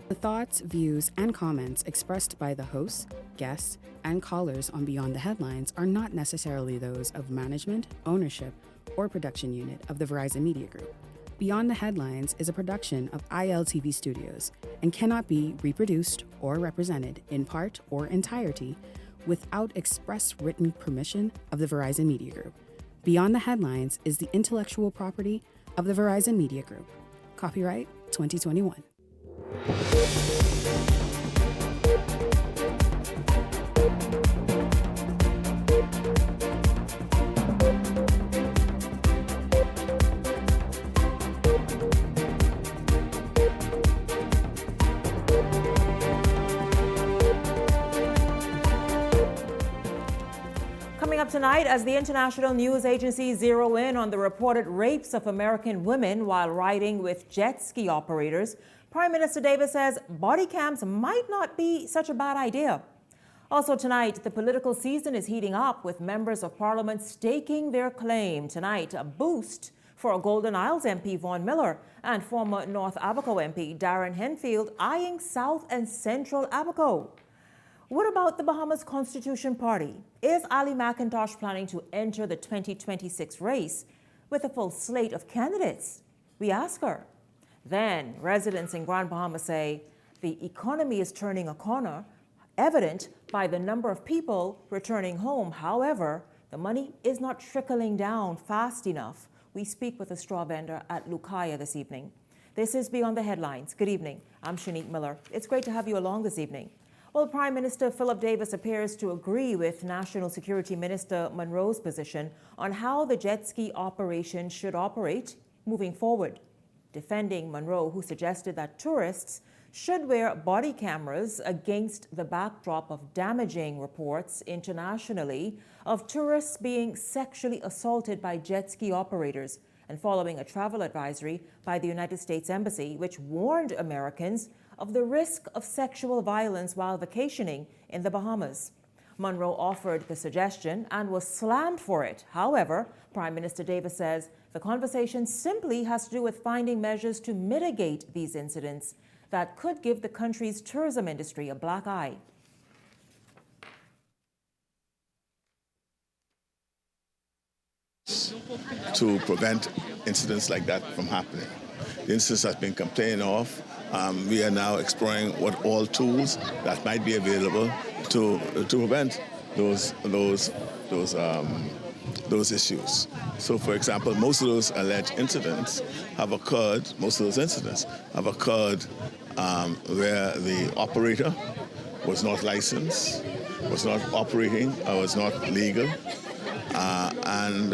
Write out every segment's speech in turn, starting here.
The thoughts, views, and comments expressed by the hosts, guests, and callers on Beyond the Headlines are not necessarily those of management, ownership, or production unit of the Verizon Media Group. Beyond the Headlines is a production of ILTV Studios and cannot be reproduced or represented in part or entirety without express written permission of the Verizon Media Group. Beyond the Headlines is the intellectual property of the Verizon Media Group. Copyright 2021. Coming up tonight, as the international news agencies zero in on the reported rapes of American women while riding with jet ski operators, Prime Minister Davis says body cams might not be such a bad idea. Also tonight, the political season is heating up with members of Parliament staking their claim. Tonight, a boost for Golden Isles MP Vaughan Miller and former North Abaco MP Darren Henfield eyeing South and Central Abaco. What about the Bahamas Constitution Party? Is Ali McIntosh planning to enter the 2026 race with a full slate of candidates? We ask her. Then, residents in Grand Bahama say the economy is turning a corner, evident by the number of people returning home. However, the money is not trickling down fast enough. We speak with a straw vendor at Lucaya this evening. This is Beyond the Headlines. Good evening. I'm Shanique Miller. It's great to have you along this evening. Well, Prime Minister Philip Davis appears to agree with National Security Minister Monroe's position on how the jet ski operation should operate moving forward, defending Monroe, who suggested that tourists should wear body cameras against the backdrop of damaging reports internationally of tourists being sexually assaulted by jet ski operators, and following a travel advisory by the United States Embassy, which warned Americans of the risk of sexual violence while vacationing in the Bahamas. Monroe offered the suggestion and was slammed for it. However, Prime Minister Davis says the conversation simply has to do with finding measures to mitigate these incidents that could give the country's tourism industry a black eye. To prevent incidents like that from happening. The incident has been complained of. We are now exploring what all tools that might be available to prevent those issues. So, for example, most of those alleged incidents have occurred. Most of those incidents have occurred where the operator was not licensed, was not operating, or was not legal, and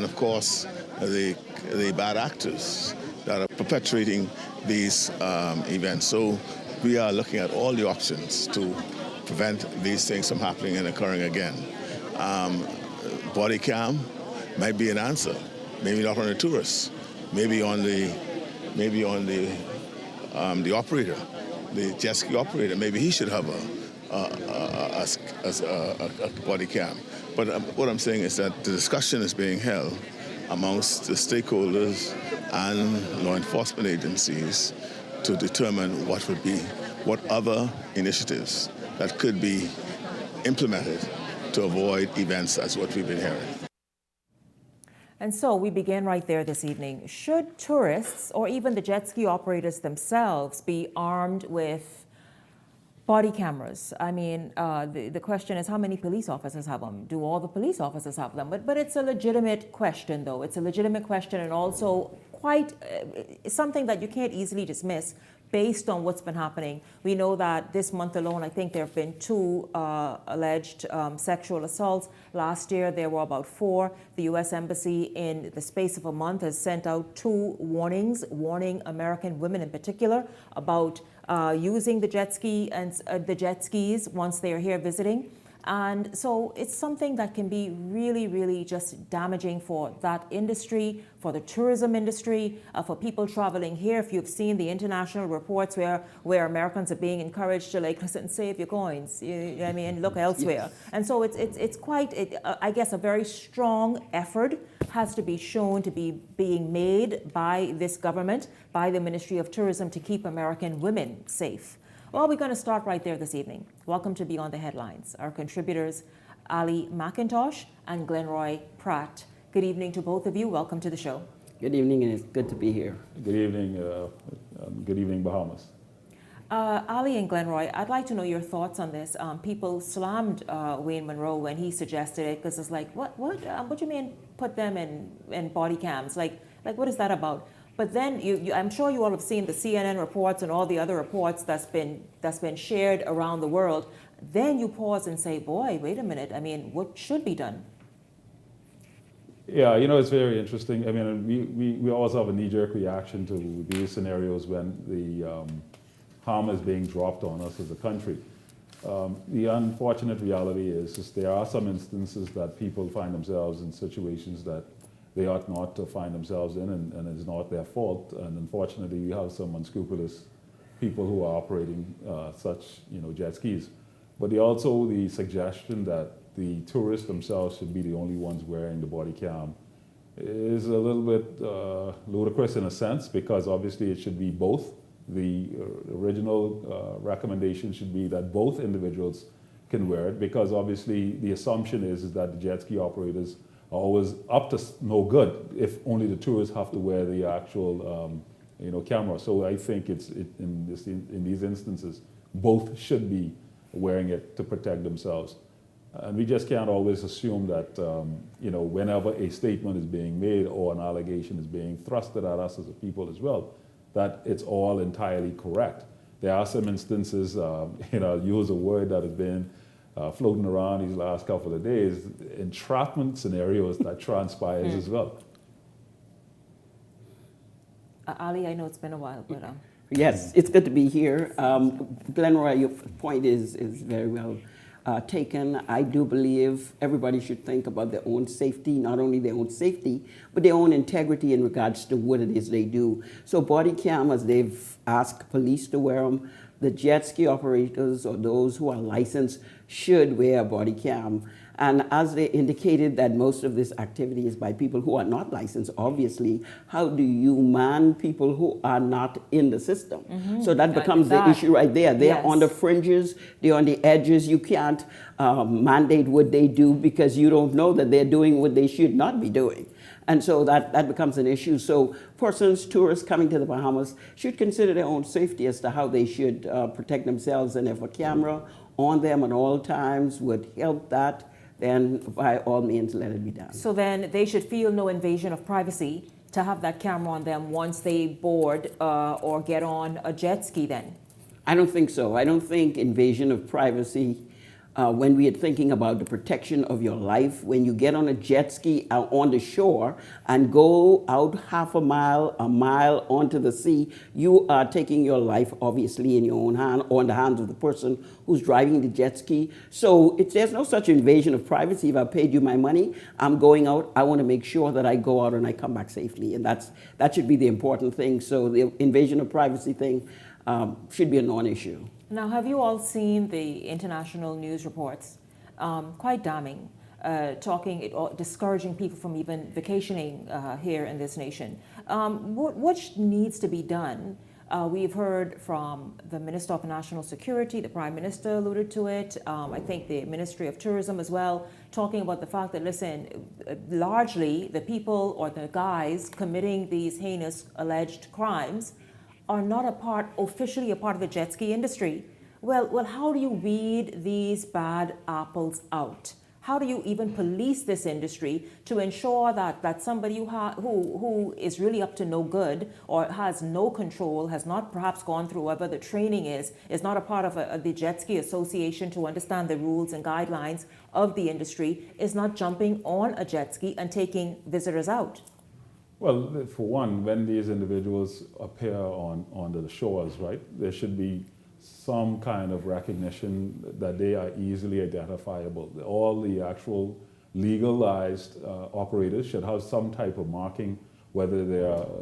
of course the bad actors that are perpetrating these events. So we are looking at all the options to prevent these things from happening and occurring again. Body cam might be an answer. Maybe not on the tourists. Maybe on the operator, the jet ski operator. Maybe he should have a body cam. But what I'm saying is that the discussion is being held amongst the stakeholders and law enforcement agencies to determine what other initiatives that could be implemented to avoid events as what we've been hearing. And so we begin right there this evening. Should tourists or even the jet ski operators themselves be armed with body cameras? I mean, the question is, how many police officers have them? Do all the police officers have them? But it's a legitimate question, though. It's a legitimate question, and also quite something that you can't easily dismiss based on what's been happening. We know that this month alone, I think there have been 2 alleged sexual assaults. Last year, there were about 4. The U.S. Embassy, in the space of a month, has sent out 2 warnings, warning American women in particular about using the jet ski and the jet skis once they are here visiting. And so it's something that can be really, really just damaging for that industry, for the tourism industry, for people traveling here. If you've seen the international reports where Americans are being encouraged to, like, listen, save your coins, I mean, look elsewhere. Yes. And so it's quite, I guess, a very strong effort has to be shown to be being made by this government, by the Ministry of Tourism, to keep American women safe. Well, we're going to start right there this evening. Welcome to Beyond the Headlines. Our contributors, Ali McIntosh and Glenroy Pratt. Good evening to both of you. Welcome to the show. Good evening, and it's good to be here. Good evening, Bahamas. Ali and Glenroy, I'd like to know your thoughts on this. People slammed Wayne Monroe when he suggested it, because it's like, what do you mean put them in body cams? Like what is that about? But then I'm sure you all have seen the CNN reports and all the other reports that's been shared around the world. Then you pause and say, boy, wait a minute. I mean, what should be done? Yeah, it's very interesting. I mean, we always have a knee-jerk reaction to these scenarios when the harm is being dropped on us as a country. The unfortunate reality is there are some instances that people find themselves in situations that they ought not to find themselves in, and it's not their fault. And unfortunately, we have some unscrupulous people who are operating such, jet skis. But also the suggestion that the tourists themselves should be the only ones wearing the body cam is a little bit ludicrous in a sense, because obviously it should be both. The original recommendation should be that both individuals can wear it, because obviously the assumption is that the jet ski operators are always up to no good if only the tourists have to wear the actual camera. So I think in these instances, both should be wearing it to protect themselves. And we just can't always assume that whenever a statement is being made or an allegation is being thrusted at us as a people as well, that it's all entirely correct. There are some instances, I'll use a word that has been floating around these last couple of days, entrapment scenarios that transpires as well. Ali, I know it's been a while, but... Yes, it's good to be here. Glenroy, your point is very well taken. I do believe everybody should think about their own safety, not only their own safety, but their own integrity in regards to what it is they do. So body cameras, they've asked police to wear them. The jet ski operators or those who are licensed should wear a body cam. And as they indicated that most of this activity is by people who are not licensed, obviously, how do you man people who are not in the system? Mm-hmm. So that becomes the issue right there. They're on the fringes, they're on the edges. You can't mandate what they do because you don't know that they're doing what they should not be doing. And so that becomes an issue. So persons, tourists coming to the Bahamas should consider their own safety as to how they should protect themselves. And if a camera on them at all times would help that, then by all means, let it be done. So then they should feel no invasion of privacy to have that camera on them once they board or get on a jet ski then? I don't think so. I don't think invasion of privacy, when we are thinking about the protection of your life, when you get on a jet ski out on the shore and go out half a mile onto the sea, you are taking your life obviously in your own hand or in the hands of the person who's driving the jet ski. So there's no such invasion of privacy. If I paid you my money, I'm going out, I want to make sure that I go out and I come back safely. And that should be the important thing. So the invasion of privacy thing should be a non-issue. Now, have you all seen the international news reports? Quite damning, discouraging people from even vacationing here in this nation. What needs to be done? We've heard from the Minister of National Security, the Prime Minister alluded to it, I think the Ministry of Tourism as well, talking about the fact that, listen, largely the people or the guys committing these heinous alleged crimes are not officially a part of the jet ski industry. Well, how do you weed these bad apples out? How do you even police this industry to ensure that somebody who is really up to no good or has no control, has not perhaps gone through whatever the training is not a part of the Jet Ski Association to understand the rules and guidelines of the industry, is not jumping on a jet ski and taking visitors out? Well, for one, when these individuals appear on the shores, right, there should be some kind of recognition that they are easily identifiable. All the actual legalized operators should have some type of marking, whether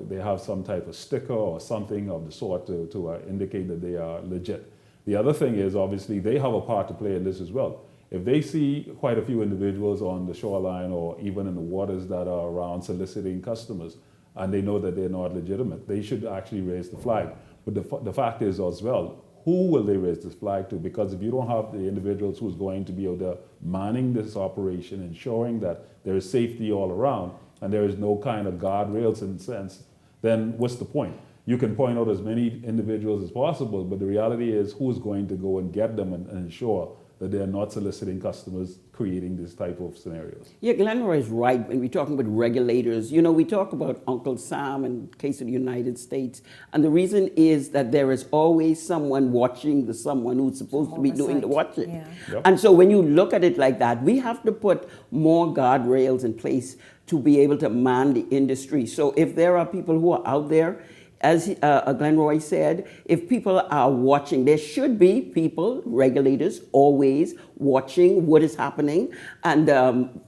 they have some type of sticker or something of the sort to indicate that they are legit. The other thing is, obviously, they have a part to play in this as well. If they see quite a few individuals on the shoreline or even in the waters that are around soliciting customers, and they know that they're not legitimate, they should actually raise the flag. But the fact is as well, who will they raise this flag to? Because if you don't have the individuals who's going to be able to manning this operation, ensuring that there is safety all around, and there is no kind of guardrails in a sense, then what's the point? You can point out as many individuals as possible, but the reality is who's going to go and get them and ensure that they're not soliciting customers, creating this type of scenarios. Yeah, Glenroy is right when we're talking about regulators. You know, we talk about Uncle Sam in the case of the United States, and the reason is that there is always someone watching the someone who's supposed to be doing the watching. Yeah. Yep. And so when you look at it like that, we have to put more guardrails in place to be able to man the industry. So if there are people who are out there, as Glenroy said, if people are watching, there should be people, regulators, always watching what is happening. And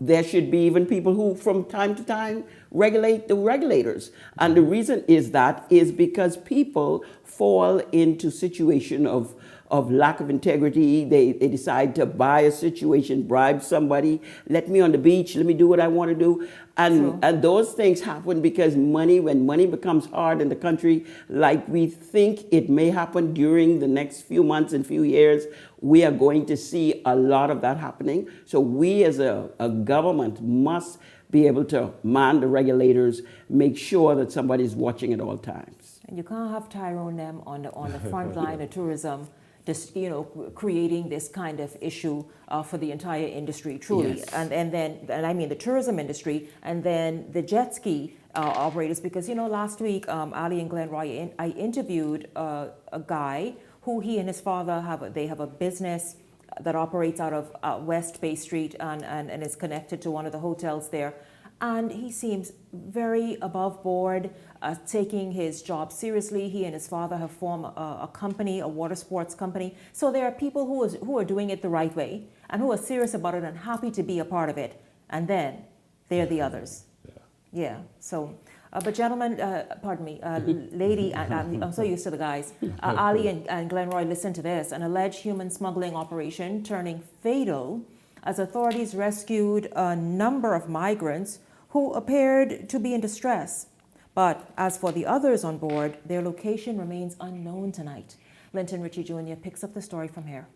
there should be even people who, from time to time, regulate the regulators. And the reason is because people fall into situation of lack of integrity. They decide to buy a situation, bribe somebody, let me on the beach, let me do what I want to do. And those things happen because when money becomes hard in the country, like we think it may happen during the next few months and few years, we are going to see a lot of that happening. So we as a government must be able to man the regulators, make sure that somebody's watching at all times. And you can't have Tyrone them on the front line of tourism, just, you know, creating this kind of issue for the entire industry, truly. Yes. And I mean the tourism industry, and then the jet ski operators, because, you know, last week, Ali and Glenroy, I interviewed a guy who he and his father have a business that operates out of West Bay Street and is connected to one of the hotels there. And he seems very above board, taking his job seriously. He and his father have formed a company, a water sports company. So there are people who are doing it the right way and who are serious about it and happy to be a part of it. And then there are the others. Yeah. So, but gentlemen, pardon me, lady, I'm so used to the guys. Ali and Glenroy, listen to this. An alleged human smuggling operation turning fatal as authorities rescued a number of migrants who appeared to be in distress. But as for the others on board, their location remains unknown tonight. Linton Ritchie Jr. picks up the story from here.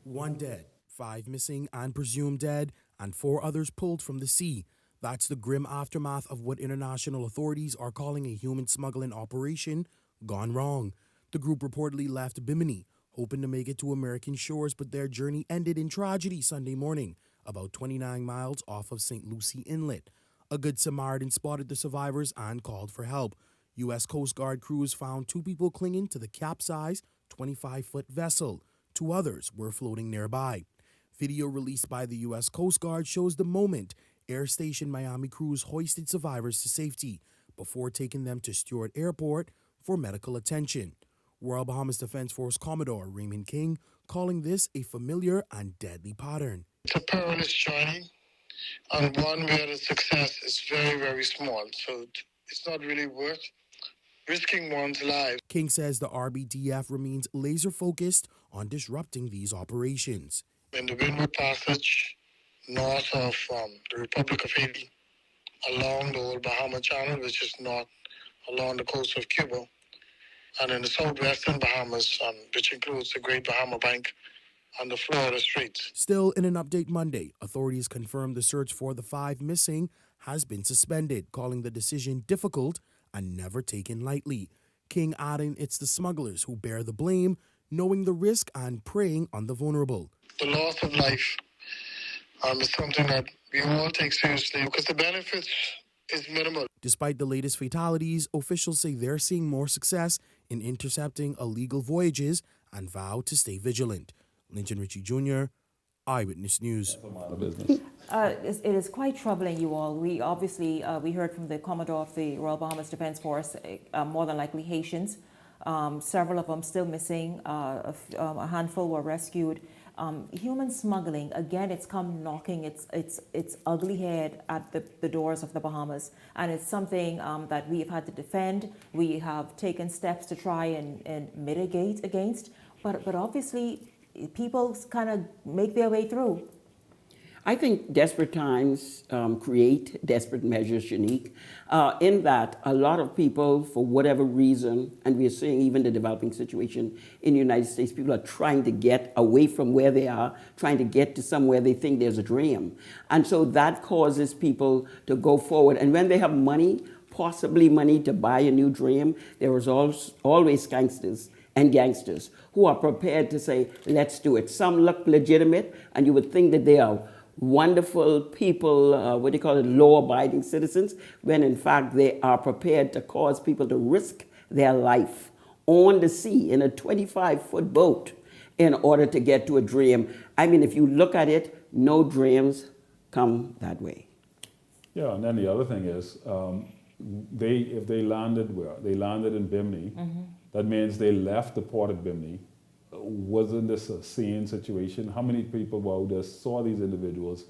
1 dead, 5 missing and presumed dead, and 4 others pulled from the sea. That's the grim aftermath of what international authorities are calling a human smuggling operation gone wrong. The group reportedly left Bimini, hoping to make it to American shores, but their journey ended in tragedy Sunday morning, about 29 miles off of St. Lucie Inlet. A Good Samaritan spotted the survivors and called for help. U.S. Coast Guard crews found 2 people clinging to the capsized 25-foot vessel. 2 others were floating nearby. Video released by the U.S. Coast Guard shows the moment Air Station Miami crews hoisted survivors to safety before taking them to Stewart Airport for medical attention. Royal Bahamas Defense Force Commodore Raymond King calling this a familiar and deadly pattern. It's a perilous journey, and one where the success is very, very small. So it's not really worth risking one's life. King says the RBDF remains laser-focused on disrupting these operations. In the Windward Passage, north of the Republic of Haiti, along the old Bahama Channel, which is not along the coast of Cuba, and in the southwestern Bahamas, which includes the Great Bahama Bank and the Florida Straits. Still, in an update Monday, authorities confirmed the search for the 5 missing has been suspended, calling the decision difficult and never taken lightly. King adding it's the smugglers who bear the blame, knowing the risk and preying on the vulnerable. The loss of life is something that we all take seriously because the benefits is minimal. Despite the latest fatalities, officials say they're seeing more success in intercepting illegal voyages and vow to stay vigilant. Linton Ritchie Jr., Eyewitness News. It is quite troubling, you all. We obviously, we heard from the Commodore of the Royal Bahamas Defense Force, more than likely Haitians, Several of them still missing. A handful were rescued. Human smuggling, again, it's come knocking its ugly head at the doors of the Bahamas. And it's something that we have had to defend. We have taken steps to try and mitigate against. But obviously, people kind of make their way through. I think desperate times create desperate measures, Unique, in that a lot of people, for whatever reason, and we are seeing even the developing situation in the United States, people are trying to get away from where they are, trying to get to somewhere they think there's a dream. And so that causes people to go forward. And when they have money, possibly money to buy a new dream, there is always gangsters and gangsters who are prepared to say, let's do it. Some look legitimate, and you would think that they are wonderful people, law-abiding citizens, when in fact they are prepared to cause people to risk their life on the sea in a 25-foot boat in order to get to a dream. I mean, if you look at it, no dreams come that way. Yeah, and then the other thing is, if they landed where? They landed in Bimini, that means they left the port of Bimini. Wasn't this a sane situation? How many people were out there, saw these individuals?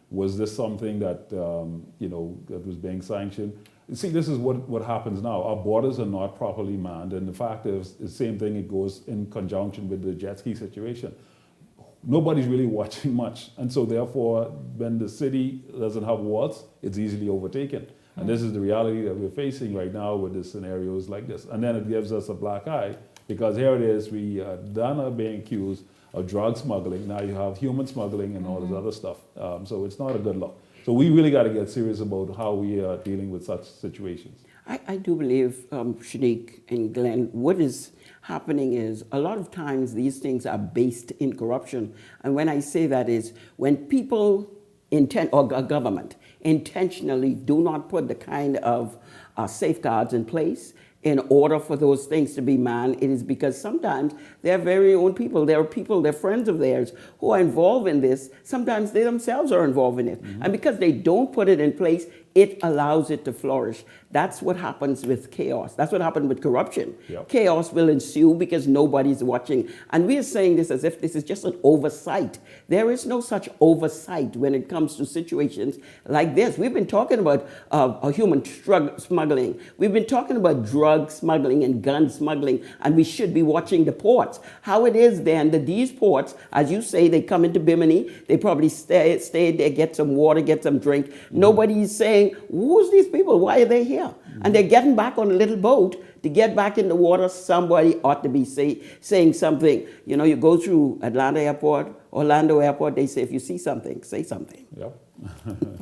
Was this something that, that was being sanctioned? See, this is what happens now. Our borders are not properly manned, and the fact is, the same thing, it goes in conjunction with the jet ski situation. Nobody's really watching much, and so therefore, when the city doesn't have walls, it's easily overtaken. And this is the reality that we're facing right now with the scenarios like this. And then it gives us a black eye, because here it is, we done are being accused of drug smuggling. Now you have human smuggling and all this other stuff. So it's not a good look. So we really got to get serious about how we are dealing with such situations. I do believe, Shanique and Glenn, what is happening is a lot of times these things are based in corruption. And when I say that is when people or government intentionally do not put the kind of safeguards in place in order for those things to be manned, it is because sometimes their very own people, there are people, they're friends of theirs who are involved in this. Sometimes they themselves are involved in it. And because they don't put it in place, it allows it to flourish. That's what happens with chaos. That's what happened with corruption. Yep. Chaos will ensue because nobody's watching. And we are saying this as if this is just an oversight. There is no such oversight when it comes to situations like this. We've been talking about human drug smuggling. We've been talking about drug smuggling and gun smuggling, and we should be watching the ports. How it is then that these ports, as you say, they come into Bimini, they probably stay there, get some water, get some drink. Nobody's saying, who's these people? Why are they here? And they're getting back on a little boat to get back in the water. Somebody ought to be saying something. You know, you go through Orlando Airport, they say, if you see something, say something. Yep.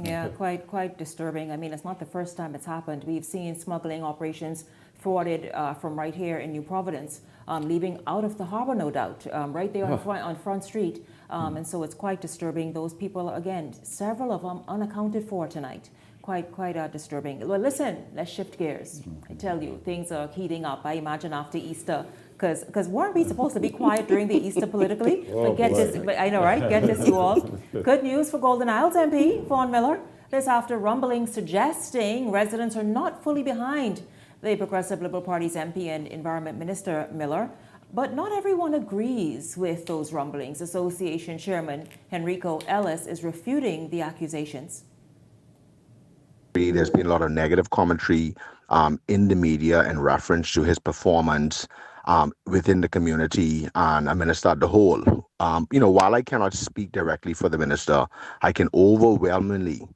Yeah, quite disturbing. I mean, it's not the first time it's happened. We've seen smuggling operations thwarted from right here in New Providence, leaving out of the harbor, no doubt, right there on Front Street. And so it's quite disturbing. Those people, again, several of them unaccounted for tonight. Quite disturbing. Well, listen, let's shift gears. I tell you, things are heating up. I imagine after Easter, because weren't we supposed to be quiet during the Easter politically? Oh, but I know, right? Get this, you all. Good news for Golden Isles MP Fawn Miller. This after rumblings suggesting residents are not fully behind the Progressive Liberal Party's MP and Environment Minister Miller. But not everyone agrees with those rumblings. Association Chairman Henrico Ellis is refuting the accusations. There's been a lot of negative commentary in the media in reference to his performance within the community and a minister at the whole. While I cannot speak directly for the minister, I can overwhelmingly,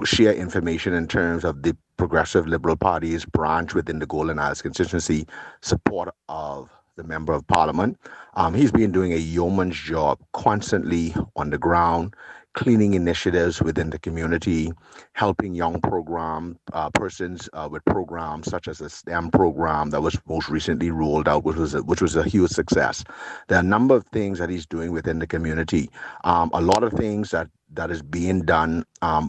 share information in terms of the Progressive Liberal Party's branch within the Golden Isles constituency support of the Member of Parliament. He's been doing a yeoman's job constantly on the ground, cleaning initiatives within the community, helping young persons with programs such as the STEM program that was most recently rolled out, which was a huge success. There are a number of things that he's doing within the community. A lot of things that is being done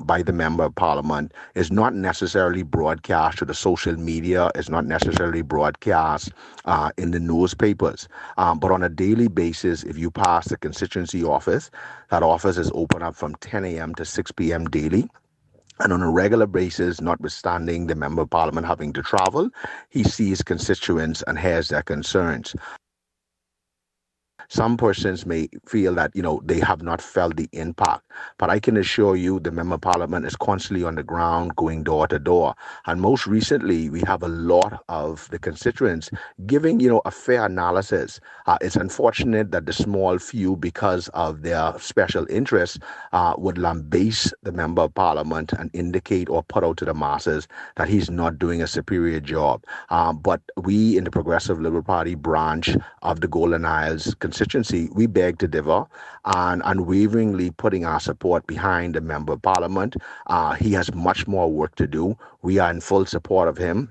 by the Member of Parliament is not necessarily broadcast to the social media, it's not necessarily broadcast in the newspapers. But on a daily basis, if you pass the constituency office, that office is open up from 10 a.m. to 6 p.m. daily. And on a regular basis, notwithstanding the member of parliament having to travel, he sees constituents and hears their concerns. Some persons may feel that, they have not felt the impact, but I can assure you the member of parliament is constantly on the ground going door to door. And most recently, we have a lot of the constituents giving, a fair analysis. It's unfortunate that the small few, because of their special interests, would lambaste the member of parliament and indicate or put out to the masses that he's not doing a superior job. But we in the Progressive Liberal Party branch of the Golden Isles constituency, we beg to differ and unwaveringly putting our support behind the member of parliament. He has much more work to do. We are in full support of him.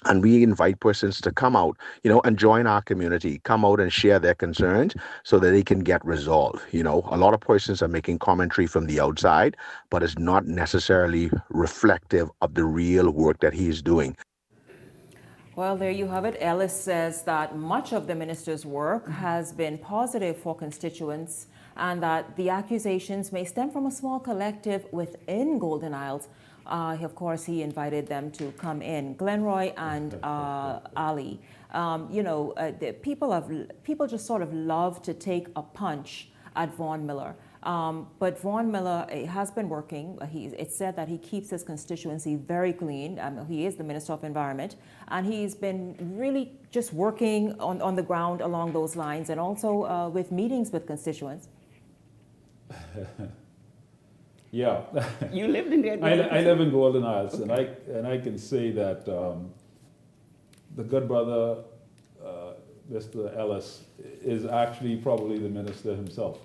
And we invite persons to come out, and join our community, come out and share their concerns so that they can get resolved. A lot of persons are making commentary from the outside, but it's not necessarily reflective of the real work that he's doing. Well, there you have it. Ellis says that much of the minister's work has been positive for constituents and that the accusations may stem from a small collective within Golden Isles. Of course, he invited them to come in. Glenroy and Ali, the people just sort of love to take a punch at Vaughn Miller. But Vaughn Miller has been working. It's said that he keeps his constituency very clean. He is the Minister of Environment, and he's been really just working on the ground along those lines, and also with meetings with constituents. Yeah. You lived in there. I live in Golden Isles, okay. and I can say that the good brother, Mr. Ellis, is actually probably the minister himself.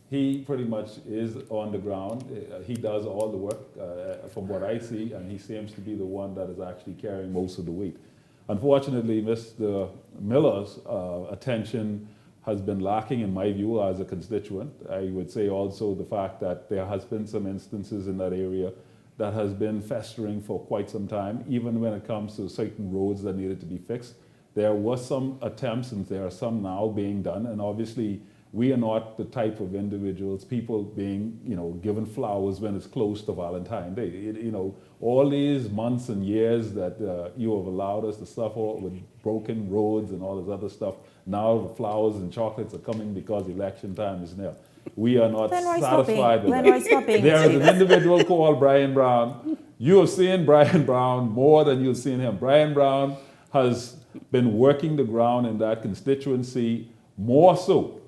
He pretty much is on the ground. He does all the work from what I see, and he seems to be the one that is actually carrying most of the weight. Unfortunately, Mr. Miller's attention has been lacking, in my view, as a constituent. I would say also the fact that there has been some instances in that area that has been festering for quite some time, even when it comes to certain roads that needed to be fixed. There was some attempts, and there are some now being done, and obviously we are not the type of individuals, people being, given flowers when it's close to Valentine's Day. All these months and years that you have allowed us to suffer with broken roads and all this other stuff, now the flowers and chocolates are coming because election time is near. We are not satisfied with that. There is an individual called Brian Brown. You have seen Brian Brown more than you've seen him. Brian Brown has been working the ground in that constituency more so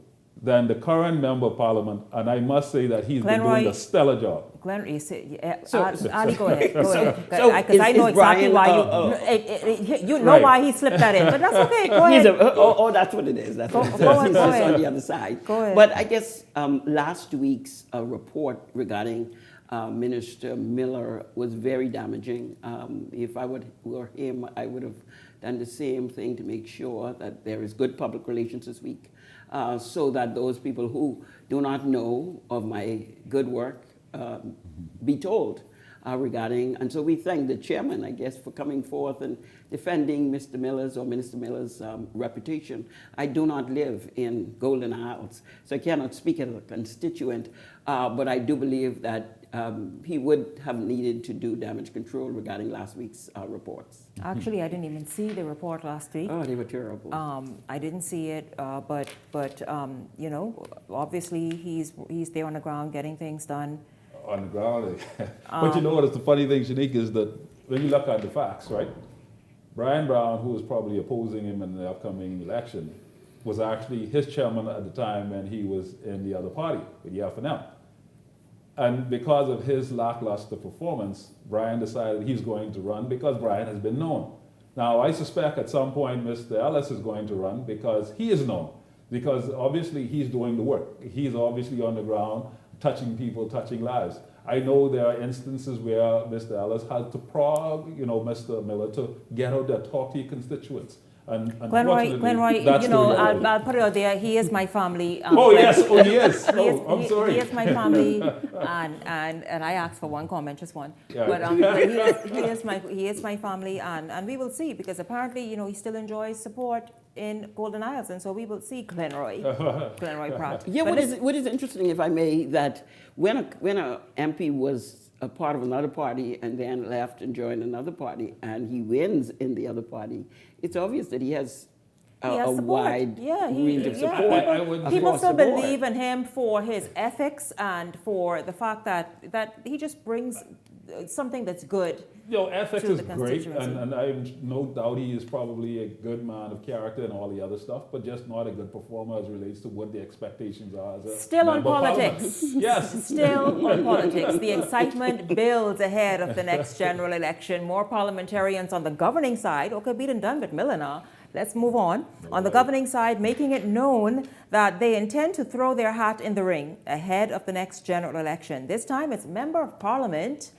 than the current member of parliament, and I must say that he's been doing a stellar job. Ali, go ahead. Because I know exactly why you know why he slipped that in, but that's okay. Go ahead. That's what it is. That's what it is. Go He's on, just on the other side. Go ahead. But I guess last week's report regarding Minister Miller was very damaging. If I were him, I would have done the same thing to make sure that there is good public relations this week. So that those people who do not know of my good work be told regarding, and so we thank the chairman, I guess, for coming forth and defending Mr. Miller's or Minister Miller's reputation. I do not live in Golden Isles, so I cannot speak as a constituent, but I do believe that he would have needed to do damage control regarding last week's reports. Actually, I didn't even see the report last week. Oh, they were terrible. I didn't see it, but obviously he's there on the ground getting things done. On the ground. But what is the funny thing, Shanique, is that when you look at the facts, right? Brian Brown, who was probably opposing him in the upcoming election, was actually his chairman at the time when he was in the other party, with the FNL. And because of his lackluster performance, Brian decided he's going to run because Brian has been known. Now, I suspect at some point Mr. Ellis is going to run because he is known. Because obviously he's doing the work. He's obviously on the ground, touching people, touching lives. I know there are instances where Mr. Ellis had to prod, Mr. Miller to get out there, talk to your constituents. And Glenroy, I'll put it out there. He is my family. He is. I'm sorry. He is my family, and I asked for one comment, just one. Yeah. But he is my family, and we will see, because apparently he still enjoys support in Golden Isles, and so we will see Glenroy Pratt. Yeah, what is interesting, if I may, that when a MP was a part of another party and then left and joined another party, and he wins in the other party, it's obvious that he has a wide range of support. People still believe in him for his ethics and for the fact that he just brings something that's good. Ethics is great, and I have no doubt he is probably a good man of character and all the other stuff, but just not a good performer as relates to what the expectations are. Still on politics. Yes. Still on politics. The excitement builds ahead of the next general election. More parliamentarians on the governing side. Okay, beat and done with Milliner. Let's move on. On the governing side, making it known that they intend to throw their hat in the ring ahead of the next general election. This time it's Member of Parliament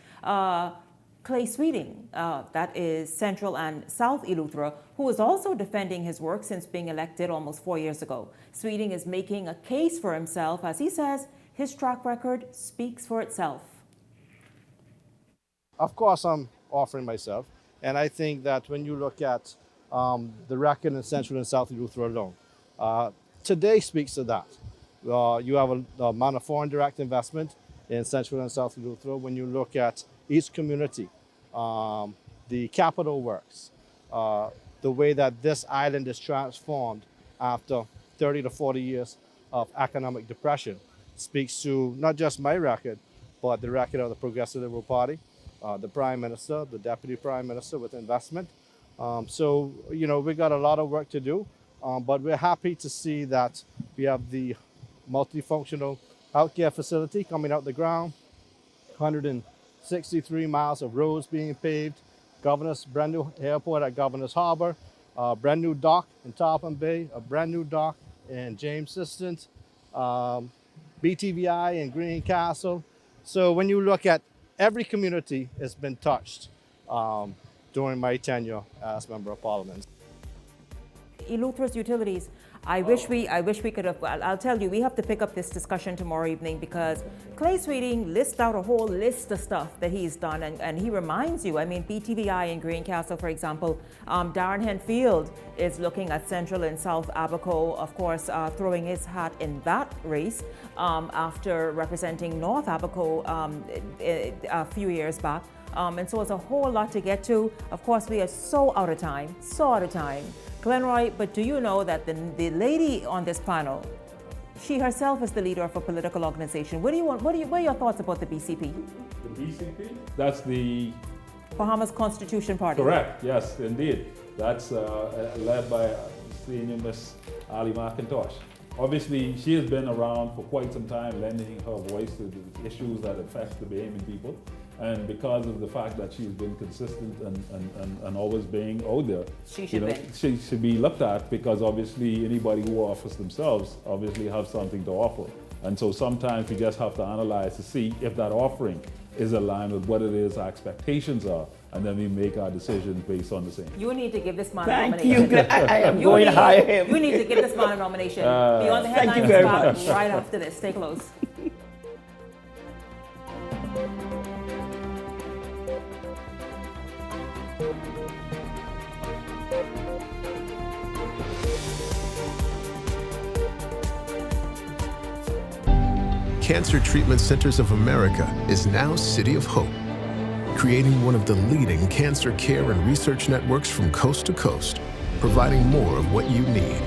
Clay Sweeting, that is Central and South Eleuthera, who is also defending his work since being elected almost 4 years ago. Sweeting is making a case for himself, as he says his track record speaks for itself. Of course, I'm offering myself, and I think that when you look at the record in Central and South Eleuthera alone, today speaks to that. You have a amount of foreign direct investment in Central and South Eleuthera. When you look at each community, the capital works, the way that this island is transformed after 30 to 40 years of economic depression speaks to not just my record, but the record of the Progressive Liberal Party, the Prime Minister, the Deputy Prime Minister with investment. So, we got a lot of work to do, but we're happy to see that we have the multifunctional healthcare facility coming out the ground, 163 miles of roads being paved, brand new airport at Governor's Harbor, brand new dock in Tarpon Bay, a brand new dock in James Sistant, BTVI in Greencastle. So when you look at every community, it's been touched during my tenure as Member of Parliament. Eleuthera's utilities. I wish we could have. I'll tell you, we have to pick up this discussion tomorrow evening because Clay Sweeting lists out a whole list of stuff that he's done, and he reminds you. I mean, BTVI in Greencastle, for example. Darren Henfield is looking at Central and South Abaco, of course, throwing his hat in that race after representing North Abaco a few years back. And so it's a whole lot to get to. Of course, we are so out of time. Glenroy, but do you know that the lady on this panel, she herself is the leader of a political organization. What are your thoughts about the BCP? The BCP? That's the Bahamas Constitution Party. Correct, yes, indeed. That's led by senior Miss Ali McIntosh. Obviously, she has been around for quite some time, lending her voice to the issues that affect the Bahamian people. And because of the fact that she's been consistent and always being out there, she should be looked at, because obviously anybody who offers themselves obviously have something to offer. And so sometimes we just have to analyze to see if that offering is aligned with what it is our expectations are, and then we make our decisions based on the same. You need to give this man a Thank nomination. you. I am going to hire him. You need to give this man a nomination. Beyond the Headlines Thank you very much. Right after this. Stay close. Cancer Treatment Centers of America is now City of Hope, creating one of the leading cancer care and research networks from coast to coast, providing more of what you need.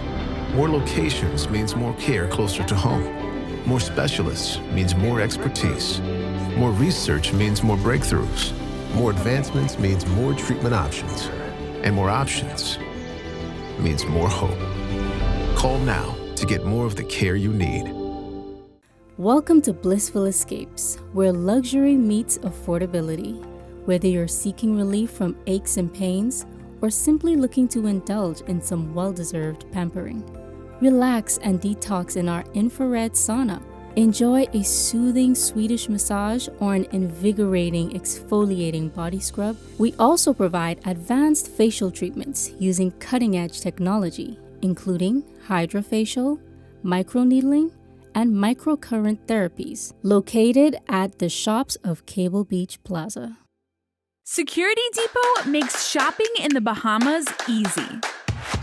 More locations means more care closer to home. More specialists means more expertise. More research means more breakthroughs. More advancements means more treatment options. And more options means more hope. Call now to get more of the care you need. Welcome to Blissful Escapes, where luxury meets affordability. Whether you're seeking relief from aches and pains or simply looking to indulge in some well-deserved pampering, relax and detox in our infrared sauna. Enjoy a soothing Swedish massage or an invigorating exfoliating body scrub. We also provide advanced facial treatments using cutting-edge technology, including hydrofacial, microneedling, and microcurrent therapies, located at the shops of Cable Beach Plaza. Security Depot makes shopping in the Bahamas easy.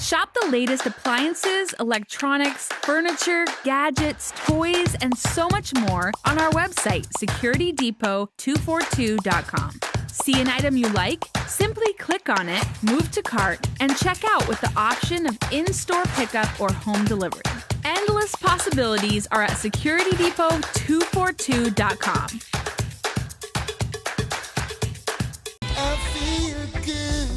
Shop the latest appliances, electronics, furniture, gadgets, toys, and so much more on our website, securitydepot242.com. See an item you like? Simply click on it, move to cart, and check out with the option of in-store pickup or home delivery. Endless possibilities are at securitydepot242.com. I feel good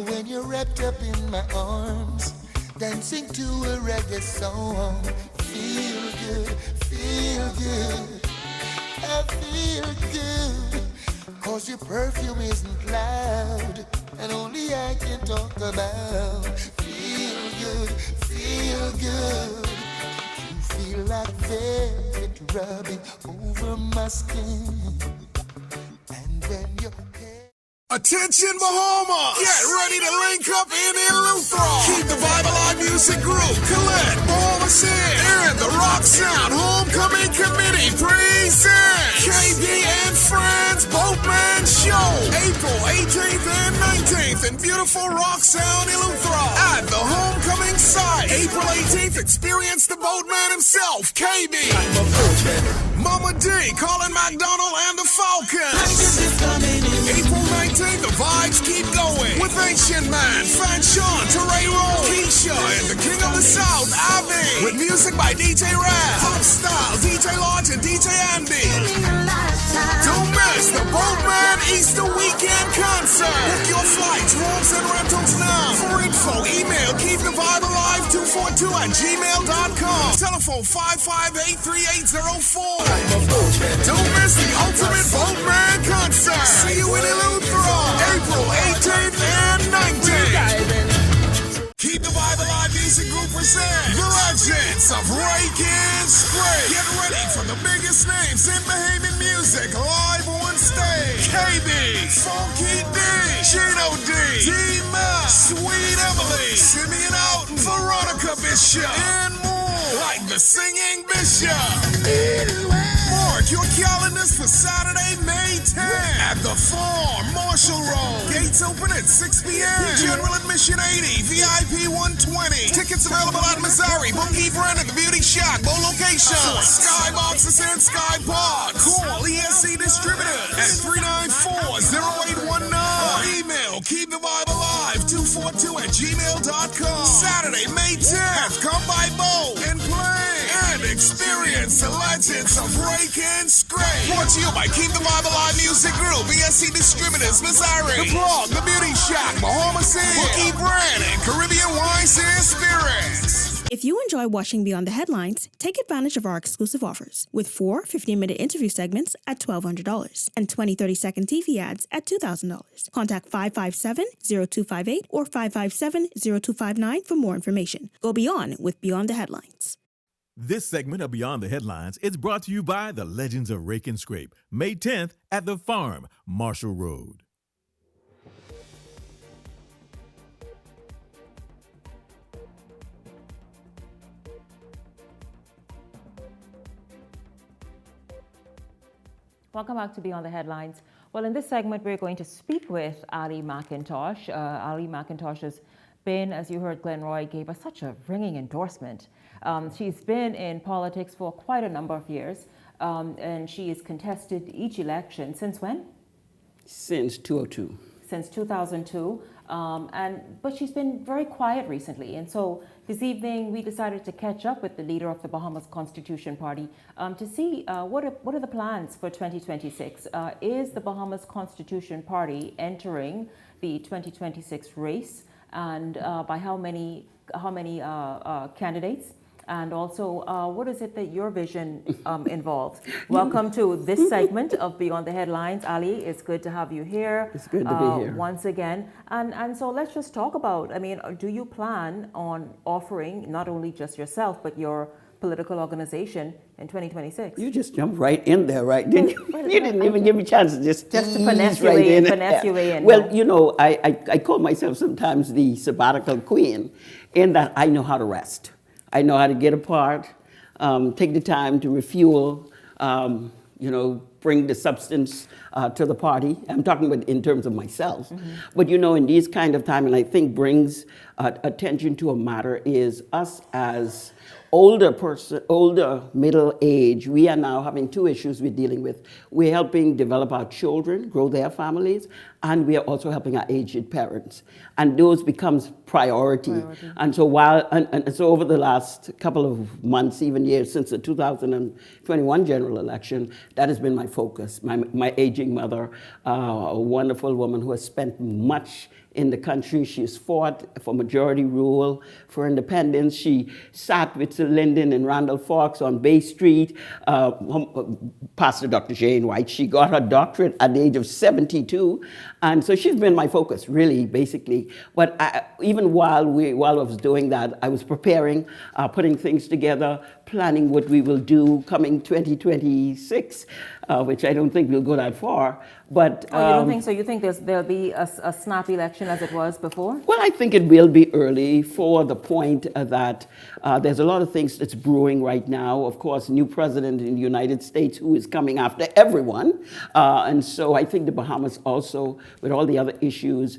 when you're wrapped up in my arms, dancing to a reggae song. Feel good, feel good. I feel good, 'cause your perfume isn't loud, and only I can talk about. Feel good, feel good. You feel like velvet rubbing over my skin, and when your hair... Attention Bahama! Get ready to link up in Eleuthera. Keep the Vibe Alive Music Group, Colette, Bahama Sin, and the Rock Sound Homecoming Committee present KB and Friends Boatman Show, April 18th and 19th in beautiful Rock Sound, Eleuthera. At the homecoming site, April 18th, experience the boatman himself, KB, Mama D, Colin McDonald, and the Falcons. April 19th, the vibes keep going with Ancient Man, Fanchon, Teray Roll, Keisha, and the King of the South, Avi, with music by DJ Raz, Pop Style, DJ Lodge, and DJ Andy. Don't miss the Boatman Easter Weekend concert. Book your flights, rooms, and rentals now. For info, email keepthevibealive242@gmail.com. Telephone 558-3804. Don't miss the ultimate Boatman concert. See you in Eleuthera, April 18th and 19th. Keep the Vibe Alive Music Group presents the Legends of Rake and Spray. Get ready for the biggest names in Bahamian music live on stage. KB, Funky D, Chino D, D-Ma, Sweet Emily, Simeon Alton, Veronica Bishop, and more like the Singing Bishop. Mark your calendars for Saturday, May 10th at the Farm, Marshall Road. Gates open at 6 p.m. General admission 80, VIP 120. Tickets available at Missouri, Bungie Brand at the Beauty Shack, both locations. Skyboxes and Sky Pod. Call ESC Distributors at 394-0819. Or email keepthevibealive242@gmail.com. Saturday, May 10th, come by boat and play and experience the Legends of Rake and Scrape. Brought to you by Keep the Vibe Alive Music Group, BSC Distributors, Missouri, The Plug, The Beauty Shack, Bahama Sin, Bookie Brand, and Caribbean Wines and Spirits. If you enjoy watching Beyond the Headlines, take advantage of our exclusive offers with 4 15-minute interview segments at $1,200 and 20 30-second TV ads at $2,000. Contact 557-0258 or 557-0259 for more information. Go beyond with Beyond the Headlines. This segment of Beyond the Headlines is brought to you by the Legends of Rake and Scrape, May 10th at the Farm, Marshall Road. Welcome back to Beyond the Headlines. Well, in this segment, we're going to speak with Ali McIntosh. Ali McIntosh has been, as you heard, Glenn Roy gave us such a ringing endorsement. She's been in politics for quite a number of years, and she has contested each election. Since when? Since 2002. Since 2002. But she's been very quiet recently. And so this evening, we decided to catch up with the leader of the Bahamas Constitution Party to see what are the plans for 2026. Is the Bahamas Constitution Party entering the 2026 race? And by how many candidates? And also, what is it that your vision involves? Welcome to this segment of Beyond the Headlines. Ali, it's good to have you here. It's good to be here. Once again. And so let's just talk about, do you plan on offering not only just yourself, but your political organization in 2026? You just jumped right in there, right? Didn't you? You didn't even give me a chance to just to finesse your way in. Well, I call myself sometimes the sabbatical queen in that I know how to rest. I know how to get apart, take the time to refuel, bring the substance to the party. I'm talking about in terms of myself. But you know, in these kind of time, and I think brings attention to a matter is us as older middle age, we are now having two issues we're dealing with. We're helping develop our children, grow their families, and we are also helping our aged parents. And those becomes priority. And so so over the last couple of months, even years, since the 2021 general election, that has been my focus. My aging mother, a wonderful woman who has spent much in the country. She's fought for majority rule, for independence. She sat with Sir Lyndon and Randall Fox on Bay Street. Pastor Dr. Jane White, she got her doctorate at the age of 72. And so she's been my focus, really, basically. But even while I was doing that, I was preparing, putting things together, planning what we will do coming 2026, which I don't think we'll go that far. But you don't think so? You think there'll be a snap election as it was before? Well, I think it will be early for the point that there's a lot of things that's brewing right now. Of course, new president in the United States who is coming after everyone. And so I think the Bahamas also, with all the other issues,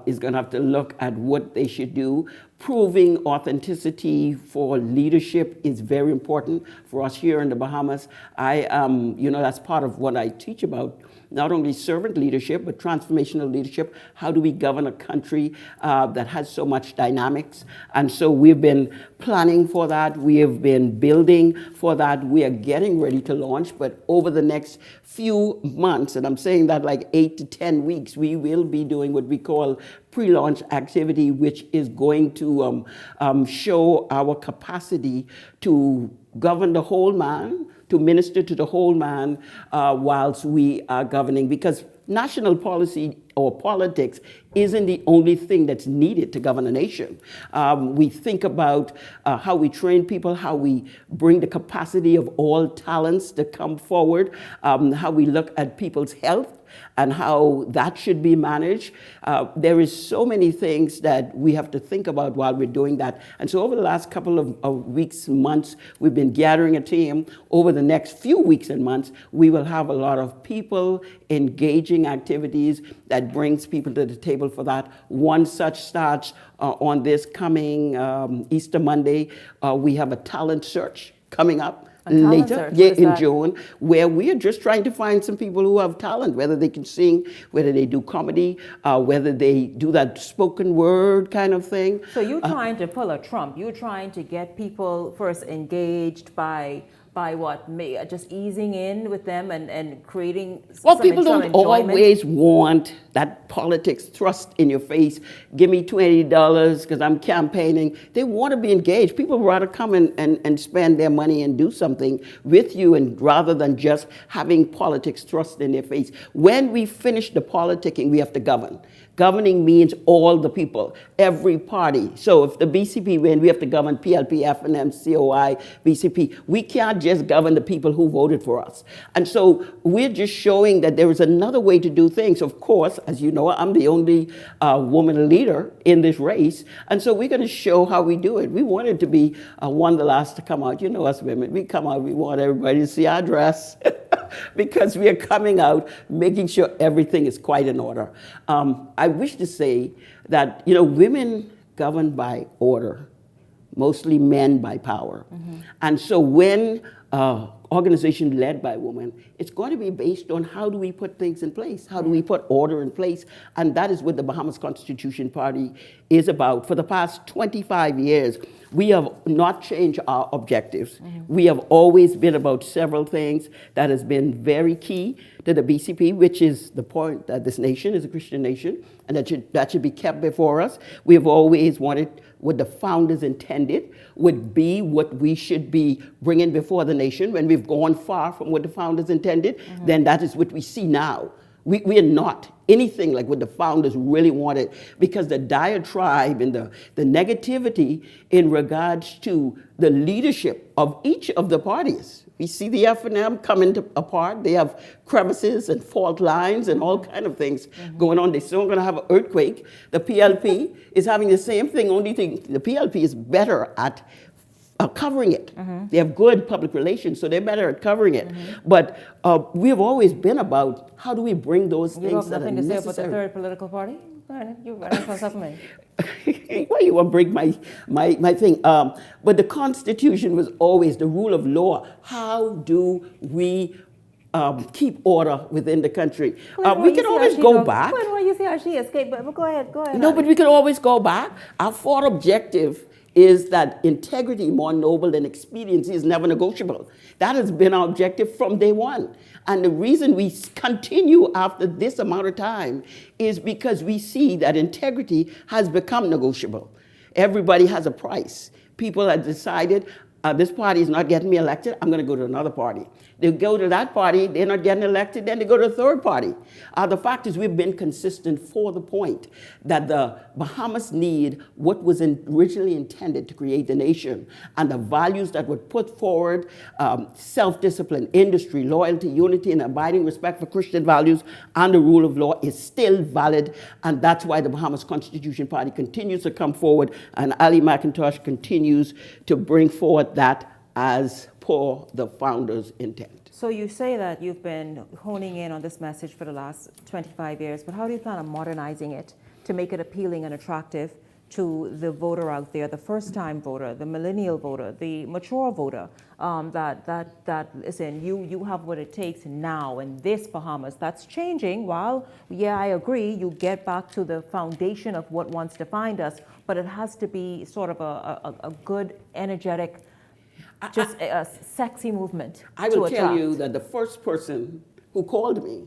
is going to have to look at what they should do. Proving authenticity for leadership is very important for us here in the Bahamas. That's part of what I teach about. Not only servant leadership, but transformational leadership. How do we govern a country that has so much dynamics? And so we've been planning for that. We have been building for that. We are getting ready to launch. But over the next few months, and I'm saying that like 8 to 10 weeks, we will be doing what we call pre-launch activity, which is going to show our capacity to govern the whole man, to minister to the whole man whilst we are governing. Because national policy or politics isn't the only thing that's needed to govern a nation. We think about how we train people, how we bring the capacity of all talents to come forward, how we look at people's health, and how that should be managed. There is so many things that we have to think about while we're doing that. And so over the last couple of weeks, months, we've been gathering a team. Over the next few weeks and months, we will have a lot of people engaging activities that brings people to the table for that. One such starts on this coming Easter Monday. We have a talent search coming up later in June, where we are just trying to find some people who have talent, whether they can sing, whether they do comedy, whether they do that spoken word kind of thing. So you're trying to pull a Trump. You're trying to get people first engaged by what? Just easing in with them and creating Well, some people don't enjoyment. always want that politics thrust in your face. Give me $20 because I'm campaigning. They want to be engaged. People rather come and spend their money and do something with you, and rather than just having politics thrust in their face. When we finish the politicking, we have to govern. Governing means all the people, every party. So if the BCP win, we have to govern PLP, FNM, COI, BCP. We can't just govern the people who voted for us. And so we're just showing that there is another way to do things. Of course, as you know, I'm the only woman leader in this race. And so we're going to show how we do it. We wanted to be one of the last to come out. You know us women, we come out, we want everybody to see our dress. Because we are coming out, making sure everything is quite in order. I wish to say that, women govern by order, mostly men by power. And so when organization led by women, it's going to be based on how do we put things in place? How do we put order in place? And that is what the Bahamas Constitution Party is about. For the past 25 years, we have not changed our objectives. We have always been about several things that has been very key to the BCP, which is the point that this nation is a Christian nation, and that should be kept before us. We have always wanted what the founders intended would be what we should be bringing before the nation. When we've gone far from what the founders intended, then that is what we see now. We are not anything like what the founders really wanted, because the diatribe and the negativity in regards to the leadership of each of the parties. We see the FNM coming apart. They have crevices and fault lines and all kind of things going on. They're still going to have an earthquake. The PLP is having the same thing, only thing the PLP is better at covering it. They have good public relations, so they're better at covering it. But we have always been about how do we bring those You things have that are nothing to say about the necessary. third political party? Go ahead, you running for something. Why you want to break my thing? But the Constitution was always the rule of law. How do we keep order within the country? We can always go back. When you see how she escaped, but go ahead. No, but we can always go back. Our fourth objective is that integrity, more noble than expediency, is never negotiable. That has been our objective from day one. And the reason we continue after this amount of time is because we see that integrity has become negotiable. Everybody has a price. People have decided, this party is not getting me elected, I'm going to go to another party. They go to that party, they're not getting elected, then they go to a third party. The fact is we've been consistent for the point that the Bahamas need what was originally intended to create the nation, and the values that were put forward, self-discipline, industry, loyalty, unity, and abiding respect for Christian values and the rule of law is still valid, and that's why the Bahamas Constitution Party continues to come forward, and Ali McIntosh continues to bring forward that as per the founder's intent. So you say that you've been honing in on this message for the last 25 years, but how do you plan on modernizing it to make it appealing and attractive to the voter out there, the first-time voter, the millennial voter, the mature voter, listen, you have what it takes now in this Bahamas. That's changing. While, yeah, I agree, you get back to the foundation of what once defined us, but it has to be sort of a good, energetic, just a sexy movement. I will tell you that the first person who called me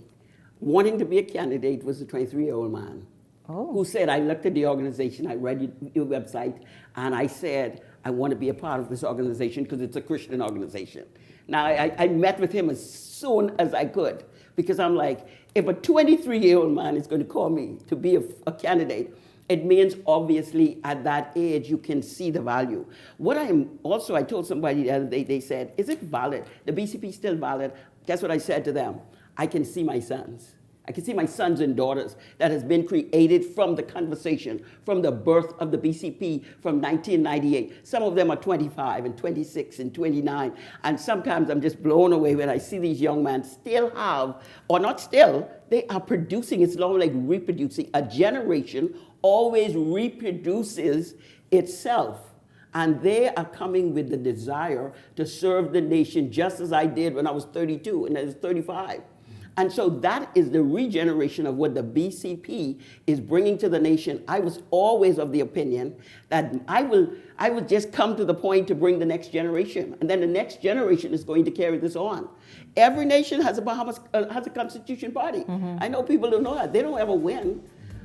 wanting to be a candidate was a 23-year-old man who said, I looked at the organization, I read your website, and I said, I want to be a part of this organization because it's a Christian organization. Now, I met with him as soon as I could because I'm like, if a 23-year-old man is going to call me to be a candidate, it means obviously at that age you can see the value. I told somebody the other day, they said, is it valid? The BCP is still valid? Guess what I said to them? I can see my sons. I can see my sons and daughters that has been created from the conversation, from the birth of the BCP from 1998. Some of them are 25 and 26 and 29. And sometimes I'm just blown away when I see these young men still have, or not still, they are producing, it's not like reproducing. A generation always reproduces itself. And they are coming with the desire to serve the nation just as I did when I was 32 and I was 35. And so that is the regeneration of what the BCP is bringing to the nation. I was always of the opinion that I would just come to the point to bring the next generation. And then the next generation is going to carry this on. Every nation has a Constitution Party. I know people don't know that. They don't ever win.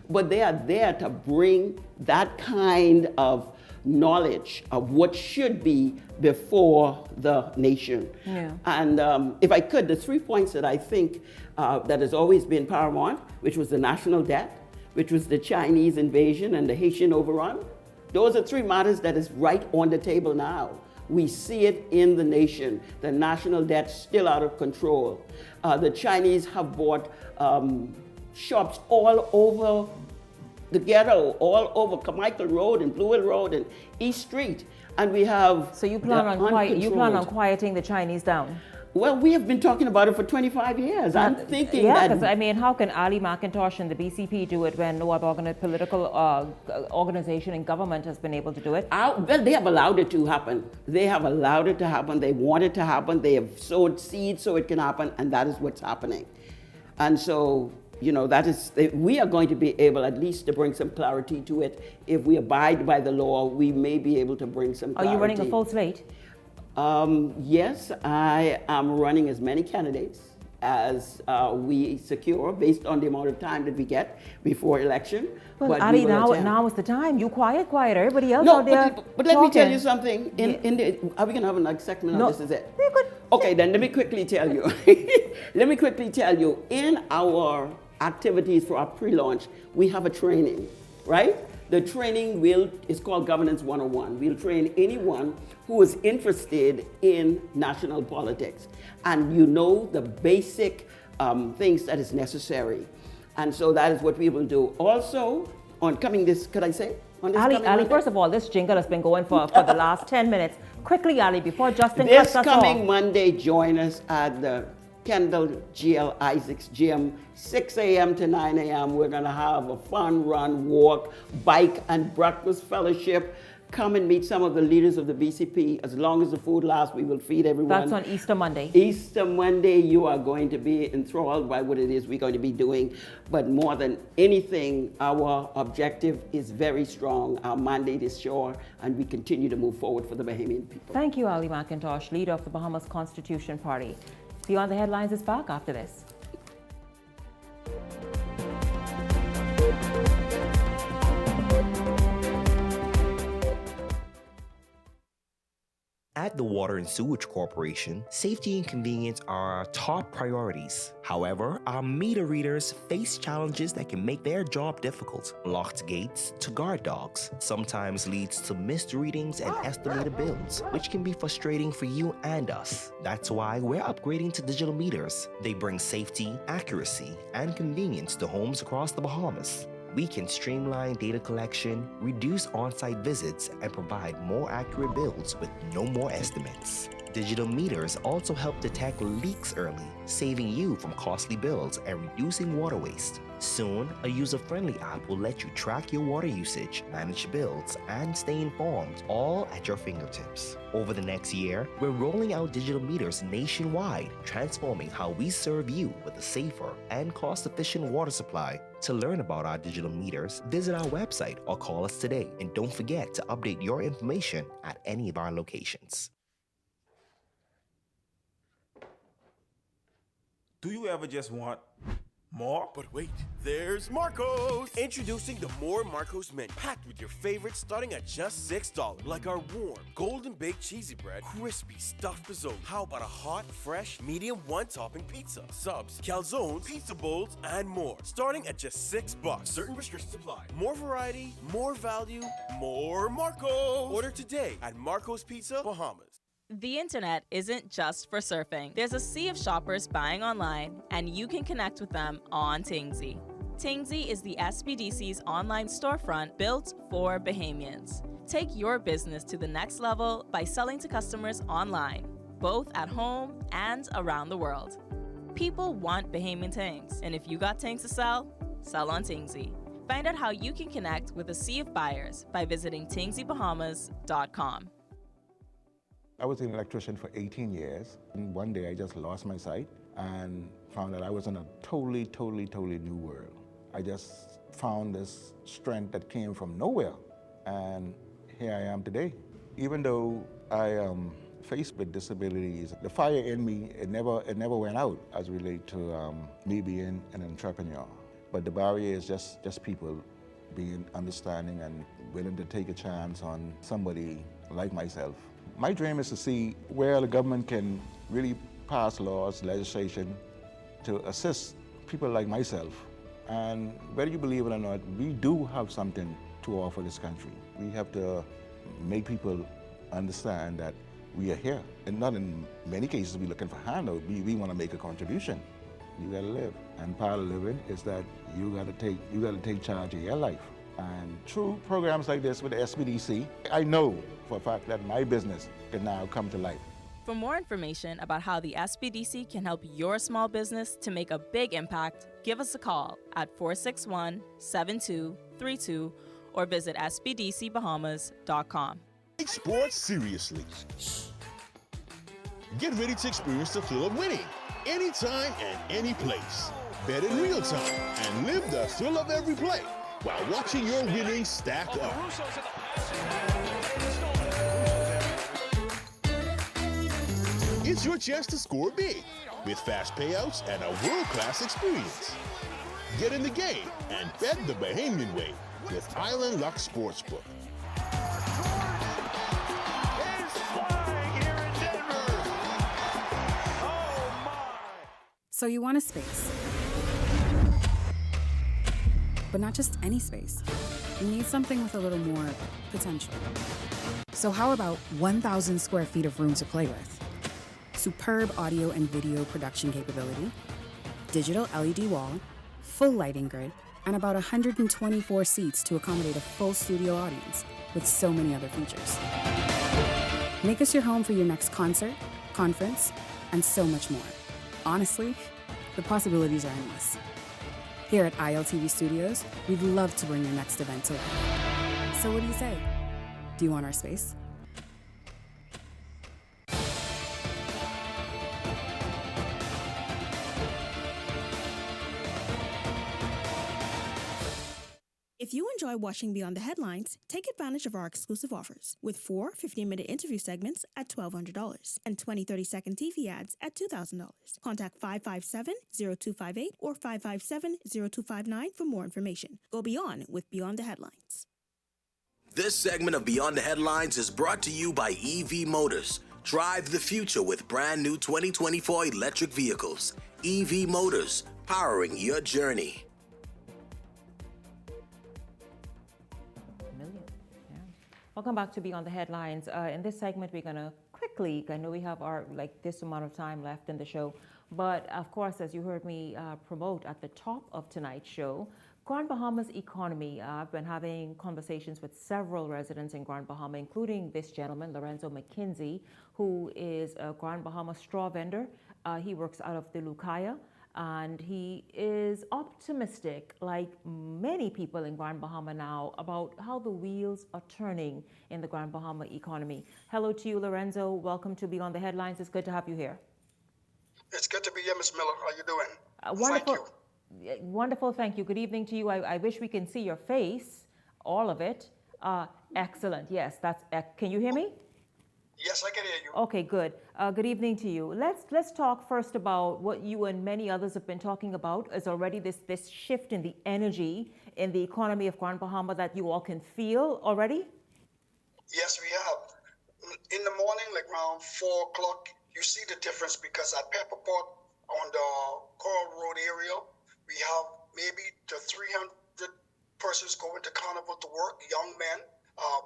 But they are there to bring that kind of knowledge of what should be before the nation. Yeah. And if I could, the 3 points that I think that has always been paramount, which was the national debt, which was the Chinese invasion and the Haitian overrun, those are 3 matters that is right on the table now. We see it in the nation. The national debt still out of control. The Chinese have bought shops all over the ghetto, all over Carmichael Road and Blue Hill Road and East Street. And we have So you plan on quieting the Chinese down? Well, we have been talking about it for 25 years. I'm thinking yeah, that... because I mean, how can Ali McIntosh and the BCP do it when no other political organization in government has been able to do it? Well, they have allowed it to happen. They have allowed it to happen. They want it to happen. They have sowed seeds so it can happen, and that is what's happening. And so, you know, we are going to be able at least to bring some clarity to it. If we abide by the law, we may be able to bring some clarity. Are you running a full slate? Yes, I am running as many candidates as we secure based on the amount of time that we get before election. Well, Ali, now is the time. You quiet. Everybody else out there but let me tell you something. Are we going to have another segment on this? Is it? Okay, then let me quickly tell you. In our activities for our pre-launch, we have a training, right? The training is called Governance 101. We'll train anyone who is interested in national politics and you know the basic things that is necessary. And so that is what we will do. Also, on coming this, could I say? Ali, first of all, this jingle has been going for the last 10 minutes. Quickly, Ali, before Justin This cuts us coming off. Monday, join us at the Kendall G.L. Isaacs Gym, 6 a.m. to 9 a.m. We're going to have a fun run, walk, bike, and breakfast fellowship. Come and meet some of the leaders of the BCP. As long as the food lasts, we will feed everyone. That's on Easter Monday. Easter Monday, you are going to be enthralled by what it is we're going to be doing. But more than anything, our objective is very strong. Our mandate is sure, and we continue to move forward for the Bahamian people. Thank you, Ali McIntosh, leader of the Bahamas Constitution Party. Beyond the Headlines is back after this. At the Water and Sewage Corporation, safety and convenience are our top priorities. However, our meter readers face challenges that can make their job difficult. Locked gates to guard dogs sometimes leads to missed readings and estimated bills, which can be frustrating for you and us. That's why we're upgrading to digital meters. They bring safety, accuracy, and convenience to homes across the Bahamas. We can streamline data collection, reduce on-site visits, and provide more accurate bills with no more estimates. Digital meters also help detect leaks early, saving you from costly bills and reducing water waste. Soon, a user-friendly app will let you track your water usage, manage bills, and stay informed, all at your fingertips. Over the next year, we're rolling out digital meters nationwide, transforming how we serve you with a safer and cost-efficient water supply. To learn about our digital meters, visit our website or call us today. And don't forget to update your information at any of our locations. Do you ever just want more? But wait, there's Marco's! Introducing the More Marco's menu, packed with your favorites starting at just $6. Like our warm, golden baked cheesy bread, crispy stuffed risotto. How about a hot, fresh, medium one-topping pizza? Subs, calzones, pizza bowls, and more. Starting at just $6. Certain restrictions apply. More variety, more value, more Marco's! Order today at Marco's Pizza, Bahamas. The internet isn't just for surfing. There's a sea of shoppers buying online, and you can connect with them on Tingsy. Tingsy is the SBDC's online storefront built for Bahamians. Take your business to the next level by selling to customers online, both at home and around the world. People want Bahamian things, and if you got things to sell, sell on Tingsy. Find out how you can connect with a sea of buyers by visiting tingsybahamas.com. I was an electrician for 18 years, and one day I just lost my sight and found that I was in a totally new world. I just found this strength that came from nowhere, and here I am today. Even though I am faced with disabilities, the fire in me, it never went out as related to me being an entrepreneur. But the barrier is just people being understanding and willing to take a chance on somebody like myself. My dream is to see where the government can really pass laws, legislation to assist people like myself. And whether you believe it or not, we do have something to offer this country. We have to make people understand that we are here. And not in many cases we're looking for handout. We want to make a contribution. You gotta live. And part of living is that you gotta take charge of your life. And through programs like this with the SBDC, I know for a fact that my business can now come to life. For more information about how the SBDC can help your small business to make a big impact, give us a call at 461-7232 or visit sbdcbahamas.com. Take sports seriously. Get ready to experience the thrill of winning anytime and any place. Bet in real time and live the thrill of every play while watching your winnings stack up. It's your chance to score big with fast payouts and a world-class experience. Get in the game and bet the Bahamian way with Island Luck Sportsbook. So you want a space. But not just any space. You need something with a little more potential. So how about 1,000 square feet of room to play with? Superb audio and video production capability, digital LED wall, full lighting grid, and about 124 seats to accommodate a full studio audience with so many other features. Make us your home for your next concert, conference, and so much more. Honestly, the possibilities are endless. Here at ILTV Studios, we'd love to bring your next event to life. So what do you say? Do you want our space? If you enjoy watching Beyond the Headlines, take advantage of our exclusive offers with 4 15-minute interview segments at $1,200 and 20 30-second TV ads at $2,000. Contact 557-0258 or 557-0259 for more information. Go beyond with Beyond the Headlines. This segment of Beyond the Headlines is brought to you by EV Motors. Drive the future with brand new 2024 electric vehicles. EV Motors, powering your journey. Welcome back to Beyond the Headlines. In this segment, we're going to quickly, I know we have this amount of time left in the show, but of course, as you heard me promote at the top of tonight's show, Grand Bahama's economy. I've been having conversations with several residents in Grand Bahama, including this gentleman, Lorenzo McKinsey, who is a Grand Bahama straw vendor. He works out of the Lucaya. And he is optimistic, like many people in Grand Bahama now, about how the wheels are turning in the Grand Bahama economy. Hello to you, Lorenzo. Welcome to Beyond the Headlines. It's good to have you here. It's good to be here, Ms. Miller. How you doing? Wonderful. Thank you. Wonderful. Thank you. Good evening to you. I wish we can see your face, all of it. Excellent. Yes, that's. Can you hear me? Yes, I can hear you. Okay, good. Good evening to you. Let's talk first about what you and many others have been talking about, is already this shift in the energy in the economy of Grand Bahama that you all can feel already? Yes, we have. In the morning, like around 4 o'clock, you see the difference because at Pepperport on the Coral Road area, we have maybe to 300 persons going to Carnival to work, young men.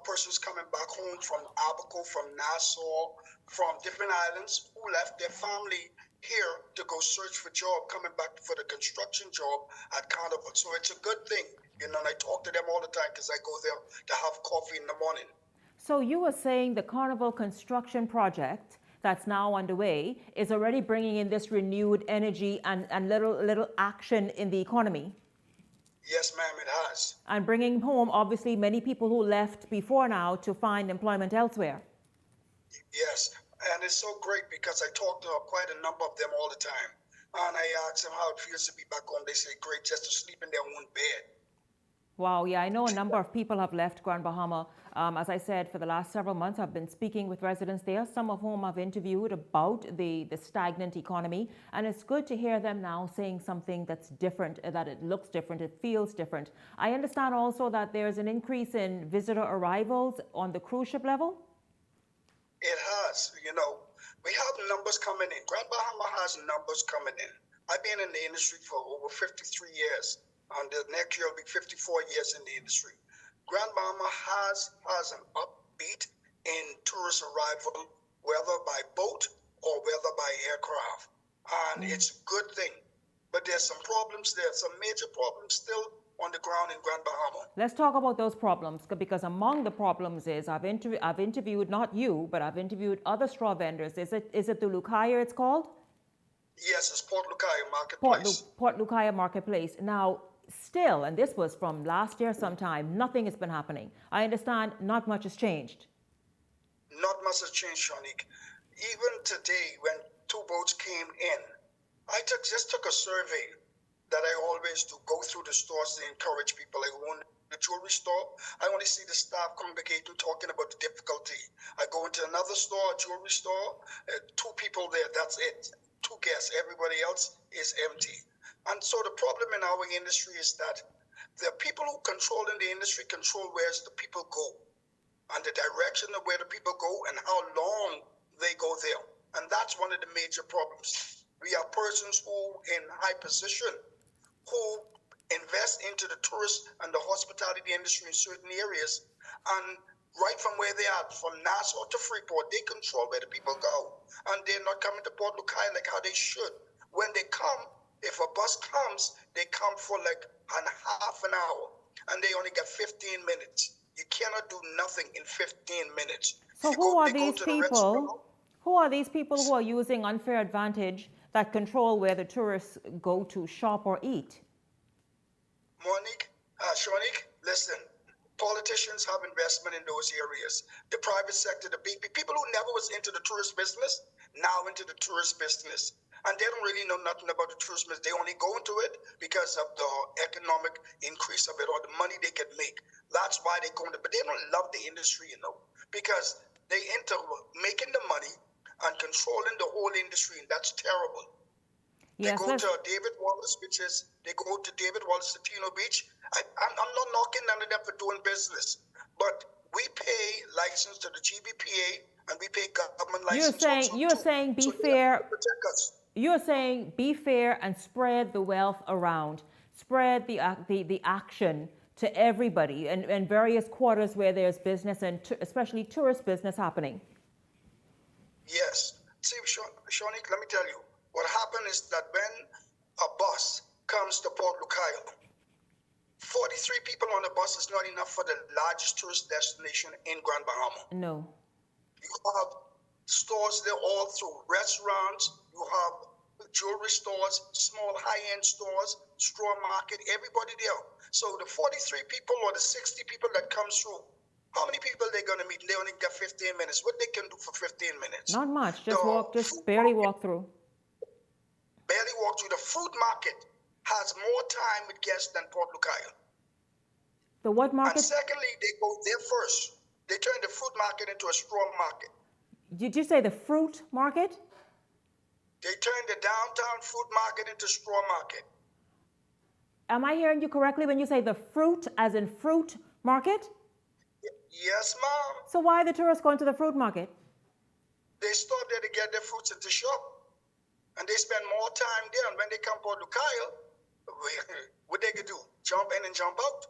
Persons coming back home from Abaco, from Nassau, from different islands who left their family here to go search for job, coming back for the construction job at Carnival. So it's a good thing, and I talk to them all the time because I go there to have coffee in the morning. So you were saying the Carnival construction project that's now underway is already bringing in this renewed energy and little action in the economy? Yes, ma'am, it has. And bringing home, obviously, many people who left before now to find employment elsewhere. Yes, and it's so great because I talk to quite a number of them all the time. And I ask them how it feels to be back home. They say, great, just to sleep in their own bed. Wow, yeah, I know a number of people have left Grand Bahama. As I said, for the last several months, I've been speaking with residents there, some of whom I've interviewed about the stagnant economy. And it's good to hear them now saying something that's different, that it looks different, it feels different. I understand also that there's an increase in visitor arrivals on the cruise ship level? It has, we have numbers coming in. Grand Bahama has numbers coming in. I've been in the industry for over 53 years. And the next year will be 54 years in the industry. Grand Bahama has an upbeat in tourist arrival, whether by boat or whether by aircraft. And it's a good thing. But there's some problems there, some major problems still on the ground in Grand Bahama. Let's talk about those problems, because among the problems is I've interviewed, not you, but I've interviewed other straw vendors. Is it the Lucaya it's called? Yes, it's Port Lucaya Marketplace. Port Lucaya Marketplace. Now, still, and this was from last year sometime, nothing has been happening. I understand not much has changed. Not much has changed, Shanique. Even today, when 2 boats came in, I just took a survey that I always do, go through the stores to encourage people. I go in the jewelry store, I only see the staff congregating, talking about the difficulty. I go into another store, a jewelry store, 2 people there, that's it. 2 guests, everybody else is empty. And so the problem in our industry is that the people who control in the industry control where the people go and the direction of where the people go and how long they go there. And that's one of the major problems. We have persons who in high position who invest into the tourist and the hospitality industry in certain areas, and right from where they are, from Nassau to Freeport, they control where the people go. And they're not coming to Port Lucaya like how they should. When they come, if a bus comes, they come for like half an hour, and they only get 15 minutes. You cannot do nothing in 15 minutes. So who are these people? Who are these people who are using unfair advantage that control where the tourists go to shop or eat? Shonique, listen. Politicians have investment in those areas. The private sector, the big people who never was into the tourist business, now into the tourist business. And they don't really know nothing about the tourist business. They only go into it because of the economic increase of it or the money they can make. That's why they go into it. But they don't love the industry, because they into making the money and controlling the whole industry, and that's terrible. Yes, they go to David Wallace, they go to David Wallace Latino Beach. I'm not knocking none of them for doing business, but we pay license to the GBPA and we pay government license. You're saying be fair. You're saying be fair and spread the wealth around, spread the action to everybody and various quarters where there's business and especially tourist business happening. Yes. See, Shonique, let me tell you, what happened is that when a bus comes to Port Lucayo, 43 people on the bus is not enough for the largest tourist destination in Grand Bahama. No. You have stores there all through, restaurants, you have jewelry stores, small high-end stores, straw market, everybody there. So the 43 people or the 60 people that comes through, how many people they're going to meet? They only get 15 minutes. What they can do for 15 minutes? Not much. Just barely walk through. Barely walk through. The fruit market has more time with guests than Port Lucayo. The what market? And secondly, they go there first. They turn the fruit market into a straw market. Did you say the fruit market? They turn the downtown fruit market into straw market. Am I hearing you correctly when you say the fruit as in fruit market? Yes, ma'am. So why are the tourists going to the fruit market? They stop there to get their fruits at the shop. And they spend more time there. And when they come to Lucayo, what they could do? Jump in and jump out.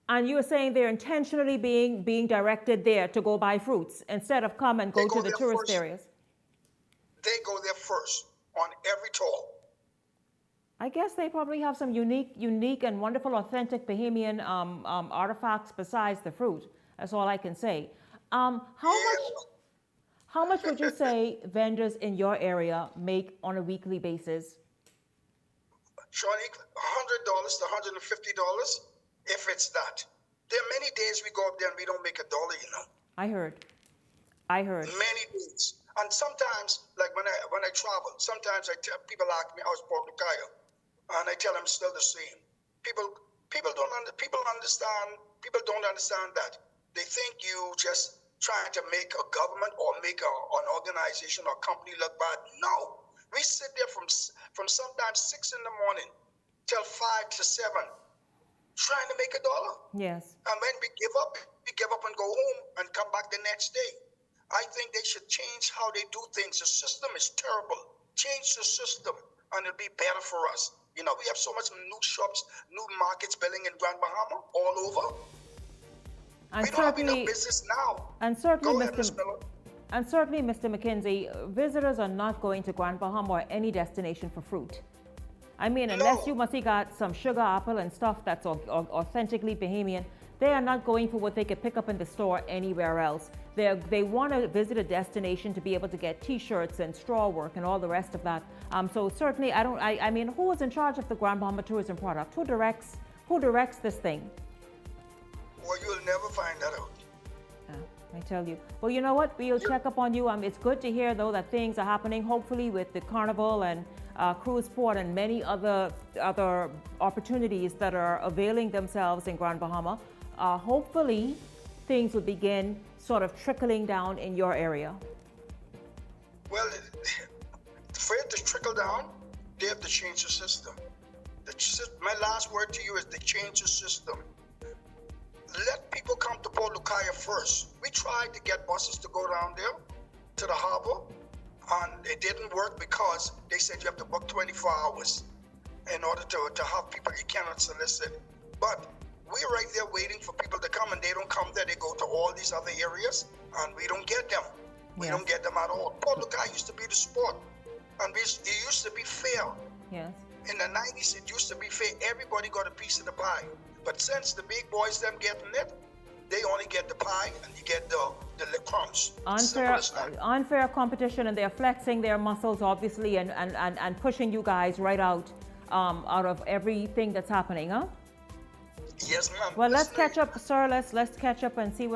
And you're saying they're intentionally being directed there to go buy fruits instead of come and go to the tourist areas? They go there first on every tour. I guess they probably have some unique and wonderful, authentic Bahamian artifacts besides the fruit. That's all I can say. How much would you say vendors in your area make on a weekly basis? Shonique, $100 to $150, if it's that. There are many days we go up there and we don't make $1, I heard. Many days. And sometimes, like when I travel, sometimes people ask me, how's Port Lucayo? And I tell them it's still the same. People don't understand that. They think you just trying to make a government or make an organization or company look bad. No. We sit there from sometimes 6 in the morning till 5 to 7 trying to make $1. Yes. And when we give up and go home and come back the next day. I think they should change how they do things. The system is terrible. Change the system and it'll be better for us. We have so much new shops, new markets building in Grand Bahama all over. And we don't have enough business now. And certainly, Mr. McKenzie, visitors are not going to Grand Bahama or any destination for fruit. I mean, unless you must have got some sugar apple and stuff that's authentically Bahamian, they are not going for what they could pick up in the store anywhere else. They want to visit a destination to be able to get T-shirts and straw work and all the rest of that. So certainly, I mean, who is in charge of the Grand Bahama tourism product? Who directs this thing? Well, you'll never find that out. I tell you. Well, you know what? We'll check up on you. It's good to hear, though, that things are happening, hopefully with the Carnival and cruise port and many other opportunities that are availing themselves in Grand Bahama. Hopefully, things will begin sort of trickling down in your area. Well, for it to trickle down, they have to change the system. My last word to you is to change the system. Let people come to Port Lucayo first. We tried to get buses to go down there to the harbor, and it didn't work because they said you have to book 24 hours in order to have people you cannot solicit. But we're right there waiting for people to come, and they don't come there. They go to all these other areas, and we don't get them. We don't get them at all. Port Lucayo used to be the sport, and it used to be fair. Yes. In the 90s, it used to be fair. Everybody got a piece of the pie. But since the big boys them getting it, They only get the pie and you get the crumbs. Unfair competition, and they're flexing their muscles, obviously, and pushing you guys right out of everything that's happening, huh? Yes, ma'am. Well, let's catch up, sir. Let's catch up and see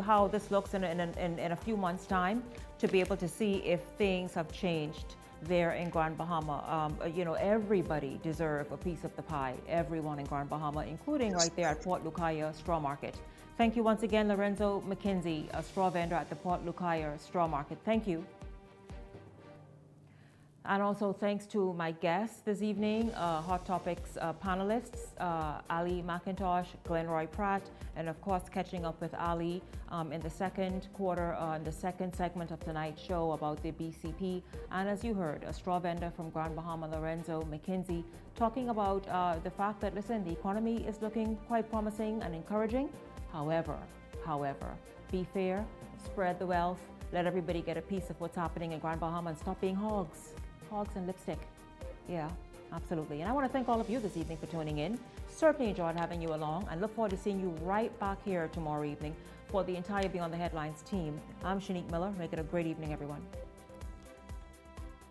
how this looks in a few months' time, to be able to see if things have changed there in Grand Bahama. Everybody deserves a piece of the pie. Everyone in Grand Bahama, including right there at Port Lucaya Straw Market. Thank you once again, Lorenzo McKenzie, a straw vendor at the Port Lucaya Straw Market. Thank you. And also thanks to my guests this evening, Hot Topics panelists, Ali McIntosh, Glenroy Pratt, and of course catching up with Ali in the second quarter, in the second segment of tonight's show about the BCP. And as you heard, a straw vendor from Grand Bahama, Lorenzo McKenzie, talking about the fact that, listen, the economy is looking quite promising and encouraging. However, be fair, spread the wealth, let everybody get a piece of what's happening in Grand Bahama, and stop being hogs and lipstick. Yeah, absolutely. And I want to thank all of you this evening for tuning in. Certainly enjoyed having you along, and look forward to seeing you right back here tomorrow evening. For the entire Beyond the Headlines team, I'm Shanique Miller. Make it a great evening, everyone.